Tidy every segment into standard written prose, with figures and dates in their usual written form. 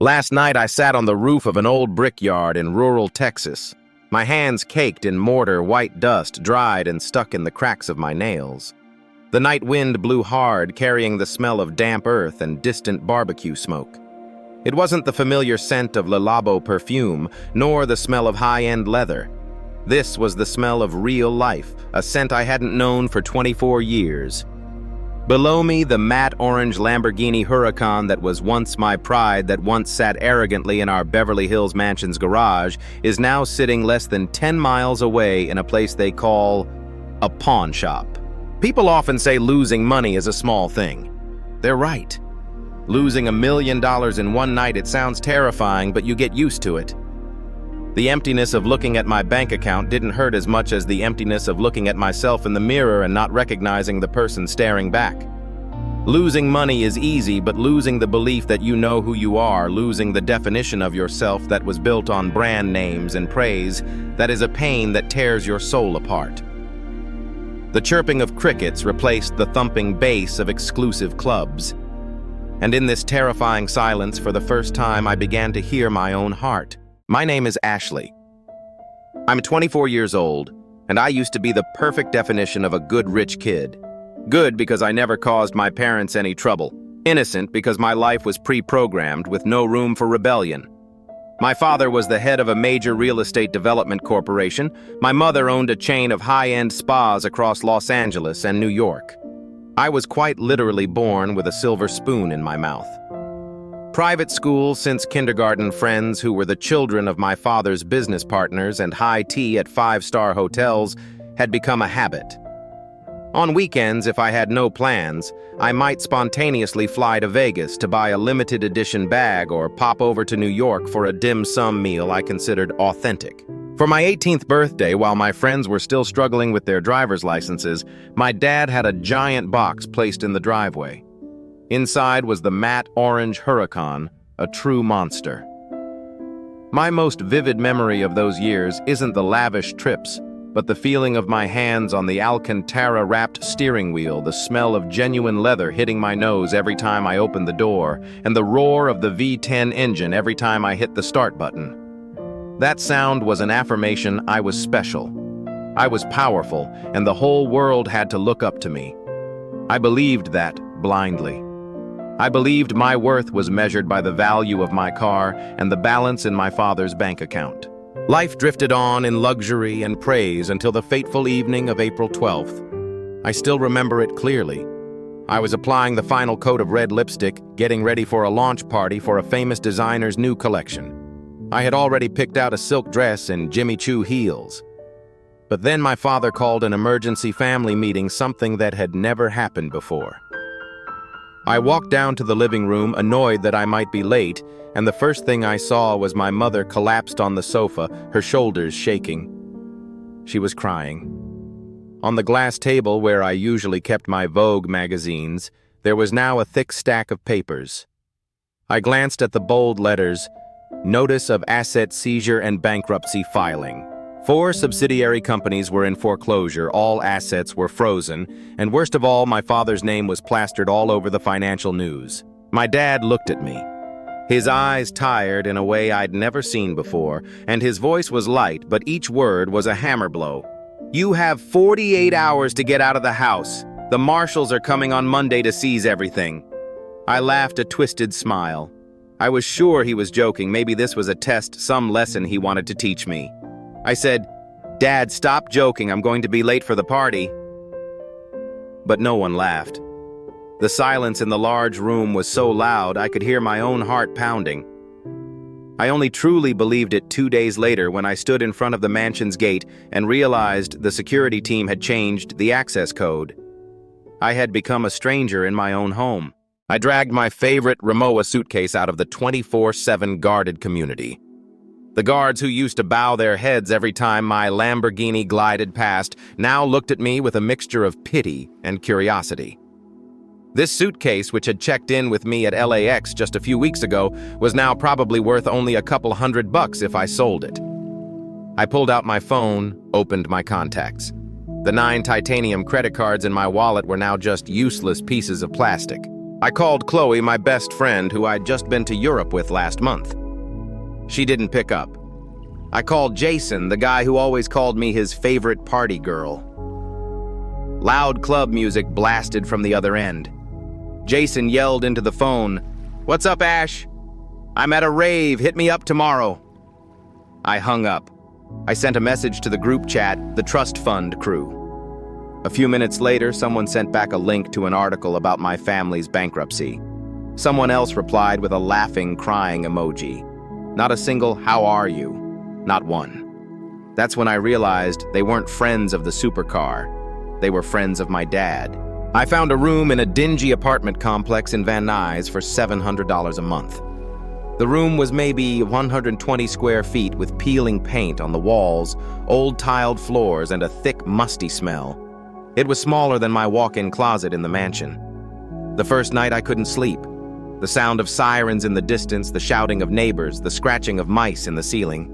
Last night I sat on the roof of an old brickyard in rural Texas. My hands caked in mortar white dust, dried and stuck in the cracks of my nails. The night wind blew hard, carrying the smell of damp earth and distant barbecue smoke. It wasn't the familiar scent of Le Labo perfume, nor the smell of high-end leather. This was the smell of real life, a scent I hadn't known for 24 years. Below me, the matte orange Lamborghini Huracan that was once my pride, that once sat arrogantly in our Beverly Hills mansion's garage, is now sitting less than 10 miles away in a place they call a pawn shop. People often say losing money is a small thing. They're right. Losing $1 million in one night, it sounds terrifying, but you get used to it. The emptiness of looking at my bank account didn't hurt as much as the emptiness of looking at myself in the mirror and not recognizing the person staring back. Losing money is easy, but losing the belief that you know who you are, losing the definition of yourself that was built on brand names and praise, that is a pain that tears your soul apart. The chirping of crickets replaced the thumping bass of exclusive clubs. And in this terrifying silence, for the first time, I began to hear my own heart. My name is Ashley. I'm 24 years old, and I used to be the perfect definition of a good rich kid. Good because I never caused my parents any trouble. Innocent because my life was pre-programmed with no room for rebellion. My father was the head of a major real estate development corporation. My mother owned a chain of high-end spas across Los Angeles and New York. I was quite literally born with a silver spoon in my mouth. Private school since kindergarten, friends who were the children of my father's business partners, and high tea at five-star hotels had become a habit. On weekends, if I had no plans, I might spontaneously fly to Vegas to buy a limited edition bag or pop over to New York for a dim sum meal I considered authentic. For my 18th birthday, while my friends were still struggling with their driver's licenses, my dad had a giant box placed in the driveway. Inside was the matte orange Huracan, a true monster. My most vivid memory of those years isn't the lavish trips, but the feeling of my hands on the Alcantara-wrapped steering wheel, the smell of genuine leather hitting my nose every time I opened the door, and the roar of the V10 engine every time I hit the start button. That sound was an affirmation I was special. I was powerful, and the whole world had to look up to me. I believed that blindly. I believed my worth was measured by the value of my car and the balance in my father's bank account. Life drifted on in luxury and praise until the fateful evening of April 12th. I still remember it clearly. I was applying the final coat of red lipstick, getting ready for a launch party for a famous designer's new collection. I had already picked out a silk dress and Jimmy Choo heels. But then my father called an emergency family meeting, something that had never happened before. I walked down to the living room, annoyed that I might be late, and the first thing I saw was my mother collapsed on the sofa, her shoulders shaking. She was crying. On the glass table where I usually kept my Vogue magazines, there was now a thick stack of papers. I glanced at the bold letters, Notice of Asset Seizure and Bankruptcy Filing. 4 subsidiary companies were in foreclosure, all assets were frozen, and worst of all, my father's name was plastered all over the financial news. My dad looked at me. His eyes tired in a way I'd never seen before, and his voice was light, but each word was a hammer blow. You have 48 hours to get out of the house. The marshals are coming on Monday to seize everything. I laughed a twisted smile. I was sure he was joking. Maybe this was a test, some lesson he wanted to teach me. I said, Dad, stop joking. I'm going to be late for the party. But no one laughed. The silence in the large room was so loud I could hear my own heart pounding. I only truly believed it 2 days later when I stood in front of the mansion's gate and realized the security team had changed the access code. I had become a stranger in my own home. I dragged my favorite Rimowa suitcase out of the 24/7 guarded community. The guards who used to bow their heads every time my Lamborghini glided past now looked at me with a mixture of pity and curiosity. This suitcase, which had checked in with me at LAX just a few weeks ago, was now probably worth only a couple $100 if I sold it. I pulled out my phone, opened my contacts. The 9 titanium credit cards in my wallet were now just useless pieces of plastic. I called Chloe, my best friend, who I'd just been to Europe with last month. She didn't pick up. I called Jason, the guy who always called me his favorite party girl. Loud club music blasted from the other end. Jason yelled into the phone, "What's up, Ash? I'm at a rave, hit me up tomorrow." I hung up. I sent a message to the group chat, the Trust Fund crew. A few minutes later, someone sent back a link to an article about my family's bankruptcy. Someone else replied with a laughing, crying emoji. Not a single "how are you?" Not one. That's when I realized they weren't friends of the supercar. They were friends of my dad. I found a room in a dingy apartment complex in Van Nuys for $700 a month. The room was maybe 120 square feet with peeling paint on the walls, old tiled floors, and a thick, musty smell. It was smaller than my walk-in closet in the mansion. The first night I couldn't sleep. The sound of sirens in the distance, the shouting of neighbors, the scratching of mice in the ceiling.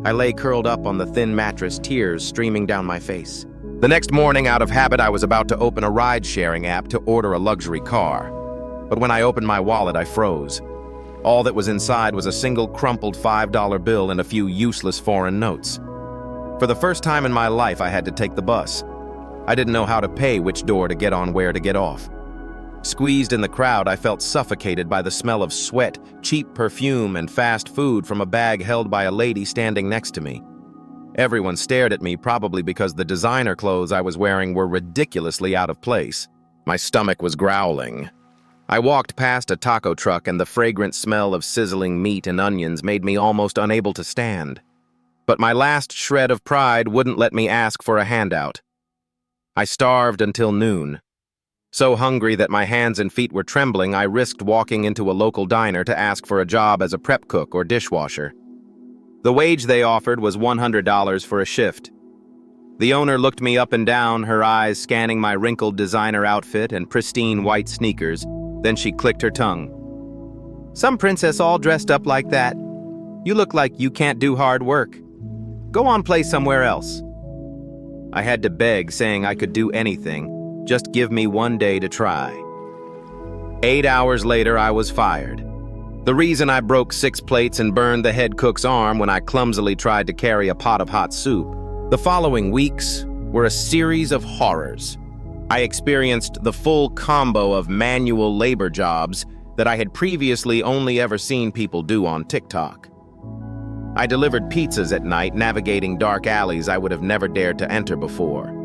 I lay curled up on the thin mattress, tears streaming down my face. The next morning, out of habit, I was about to open a ride-sharing app to order a luxury car. But when I opened my wallet, I froze. All that was inside was a single crumpled $5 bill and a few useless foreign notes. For the first time in my life, I had to take the bus. I didn't know how to pay, which door to get on, where to get off. Squeezed in the crowd, I felt suffocated by the smell of sweat, cheap perfume, and fast food from a bag held by a lady standing next to me. Everyone stared at me, probably because the designer clothes I was wearing were ridiculously out of place. My stomach was growling. I walked past a taco truck, and the fragrant smell of sizzling meat and onions made me almost unable to stand. But my last shred of pride wouldn't let me ask for a handout. I starved until noon. So hungry that my hands and feet were trembling, I risked walking into a local diner to ask for a job as a prep cook or dishwasher. The wage they offered was $100 for a shift. The owner looked me up and down, her eyes scanning my wrinkled designer outfit and pristine white sneakers. Then she clicked her tongue. "Some princess all dressed up like that. You look like you can't do hard work. Go on, play somewhere else." I had to beg, saying I could do anything. Just give me one day to try. 8 hours later, I was fired. The reason I broke 6 plates and burned the head cook's arm when I clumsily tried to carry a pot of hot soup. The following weeks were a series of horrors. I experienced the full combo of manual labor jobs that I had previously only ever seen people do on TikTok. I delivered pizzas at night, navigating dark alleys I would have never dared to enter before.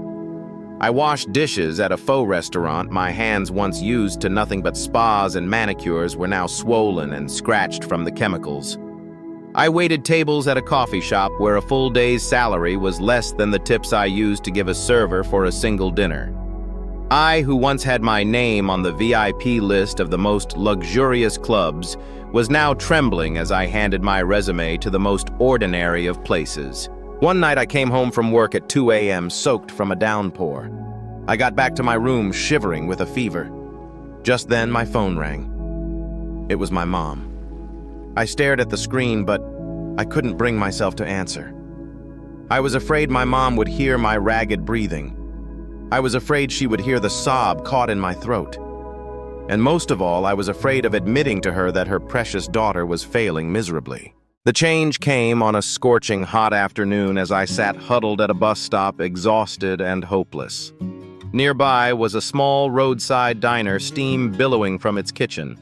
I washed dishes at a faux restaurant my hands once used to nothing but spas and manicures were now swollen and scratched from the chemicals. I waited tables at a coffee shop where a full day's salary was less than the tips I used to give a server for a single dinner. I, who once had my name on the VIP list of the most luxurious clubs, was now trembling as I handed my resume to the most ordinary of places. One night I came home from work at 2 a.m. soaked from a downpour. I got back to my room shivering with a fever. Just then my phone rang. It was my mom. I stared at the screen, but I couldn't bring myself to answer. I was afraid my mom would hear my ragged breathing. I was afraid she would hear the sob caught in my throat. And most of all, I was afraid of admitting to her that her precious daughter was failing miserably. The change came on a scorching hot afternoon as I sat huddled at a bus stop, exhausted and hopeless. Nearby was a small roadside diner, steam billowing from its kitchen.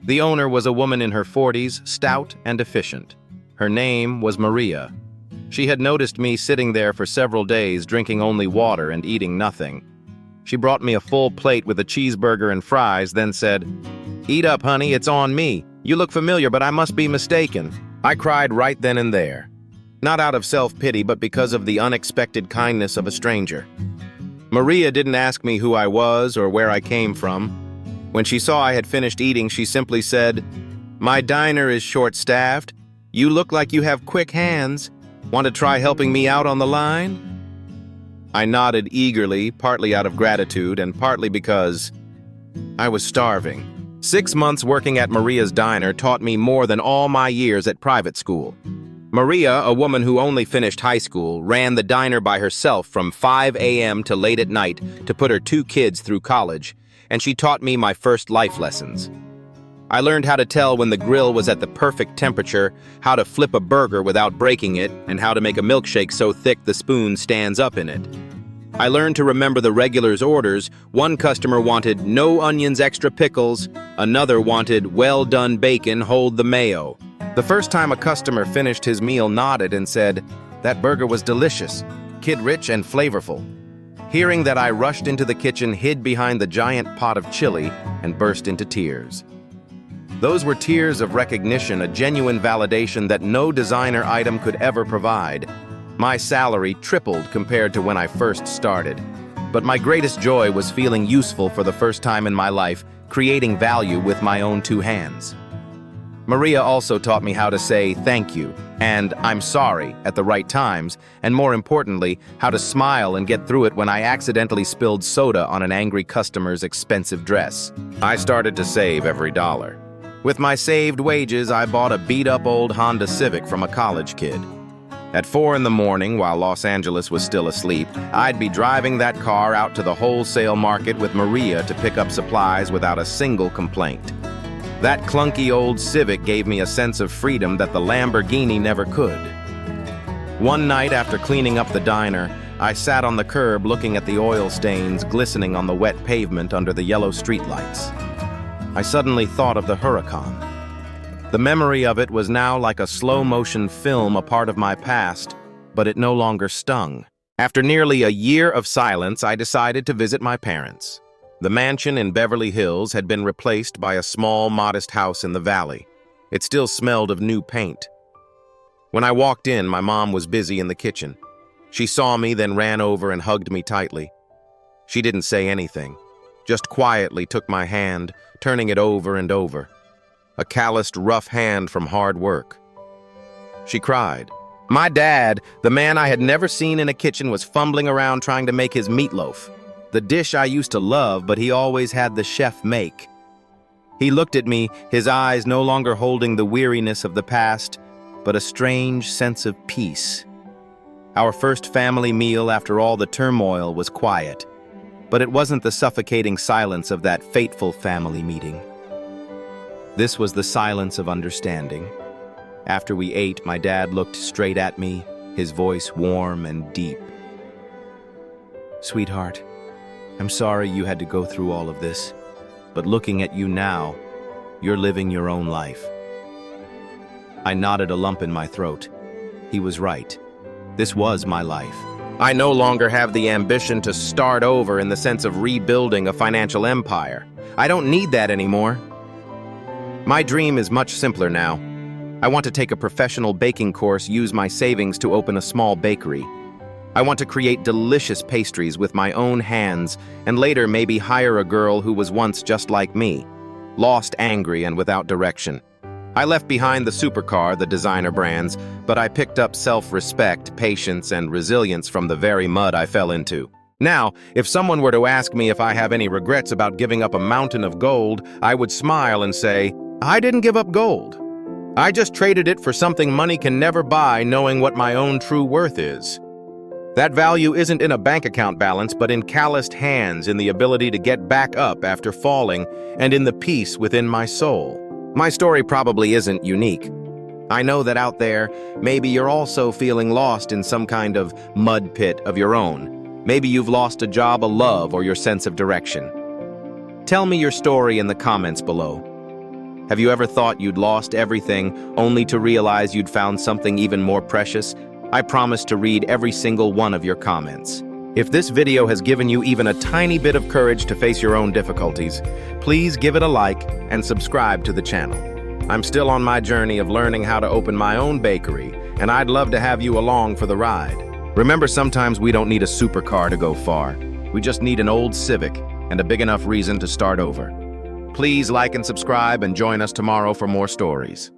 The owner was a woman in her 40s, stout and efficient. Her name was Maria. She had noticed me sitting there for several days, drinking only water and eating nothing. She brought me a full plate with a cheeseburger and fries, then said, "Eat up, honey, it's on me. You look familiar, but I must be mistaken." I cried right then and there. Not out of self-pity, but because of the unexpected kindness of a stranger. Maria didn't ask me who I was or where I came from. When she saw I had finished eating, she simply said, "My diner is short-staffed. You look like you have quick hands. Want to try helping me out on the line?" I nodded eagerly, partly out of gratitude and partly because I was starving. 6 months working at Maria's diner taught me more than all my years at private school. Maria, a woman who only finished high school, ran the diner by herself from 5 a.m. to late at night to put her 2 kids through college, and she taught me my first life lessons. I learned how to tell when the grill was at the perfect temperature, how to flip a burger without breaking it, and how to make a milkshake so thick the spoon stands up in it. I learned to remember the regulars' orders. One customer wanted no onions, extra pickles. Another wanted well done bacon, hold the mayo. The first time a customer finished his meal nodded and said, "That burger was delicious, kid-rich and flavorful." Hearing that, I rushed into the kitchen, hid behind the giant pot of chili, and burst into tears. Those were tears of recognition, a genuine validation that no designer item could ever provide. My salary tripled compared to when I first started. But my greatest joy was feeling useful for the first time in my life, creating value with my own two hands. Maria also taught me how to say thank you and I'm sorry at the right times, and more importantly, how to smile and get through it when I accidentally spilled soda on an angry customer's expensive dress. I started to save every dollar. With my saved wages, I bought a beat-up old Honda Civic from a college kid. At 4 in the morning, while Los Angeles was still asleep, I'd be driving that car out to the wholesale market with Maria to pick up supplies without a single complaint. That clunky old Civic gave me a sense of freedom that the Lamborghini never could. One night after cleaning up the diner, I sat on the curb looking at the oil stains glistening on the wet pavement under the yellow streetlights. I suddenly thought of the hurricane. The memory of it was now like a slow-motion film, a part of my past, but it no longer stung. After nearly a year of silence, I decided to visit my parents. The mansion in Beverly Hills had been replaced by a small, modest house in the valley. It still smelled of new paint. When I walked in, my mom was busy in the kitchen. She saw me, then ran over and hugged me tightly. She didn't say anything, just quietly took my hand, turning it over and over. A calloused, rough hand from hard work. She cried. My dad, the man I had never seen in a kitchen, was fumbling around trying to make his meatloaf. The dish I used to love, but he always had the chef make. He looked at me, his eyes no longer holding the weariness of the past, but a strange sense of peace. Our first family meal after all the turmoil was quiet, but it wasn't the suffocating silence of that fateful family meeting. This was the silence of understanding. After we ate, my dad looked straight at me, his voice warm and deep. Sweetheart, I'm sorry you had to go through all of this, but looking at you now, you're living your own life. I nodded, a lump in my throat. He was right. This was my life. I no longer have the ambition to start over in the sense of rebuilding a financial empire. I don't need that anymore. My dream is much simpler now. I want to take a professional baking course, use my savings to open a small bakery. I want to create delicious pastries with my own hands, and later maybe hire a girl who was once just like me, lost, angry, and without direction. I left behind the supercar, the designer brands, but I picked up self-respect, patience, and resilience from the very mud I fell into. Now, if someone were to ask me if I have any regrets about giving up a mountain of gold, I would smile and say, I didn't give up gold. I just traded it for something money can never buy, knowing what my own true worth is. That value isn't in a bank account balance, but in calloused hands, in the ability to get back up after falling, and in the peace within my soul. My story probably isn't unique. I know that out there, maybe you're also feeling lost in some kind of mud pit of your own. Maybe you've lost a job, a love, or your sense of direction. Tell me your story in the comments below. Have you ever thought you'd lost everything only to realize you'd found something even more precious? I promise to read every single one of your comments. If this video has given you even a tiny bit of courage to face your own difficulties, please give it a like and subscribe to the channel. I'm still on my journey of learning how to open my own bakery, and I'd love to have you along for the ride. Remember, sometimes we don't need a supercar to go far. We just need an old Civic and a big enough reason to start over. Please like and subscribe and join us tomorrow for more stories.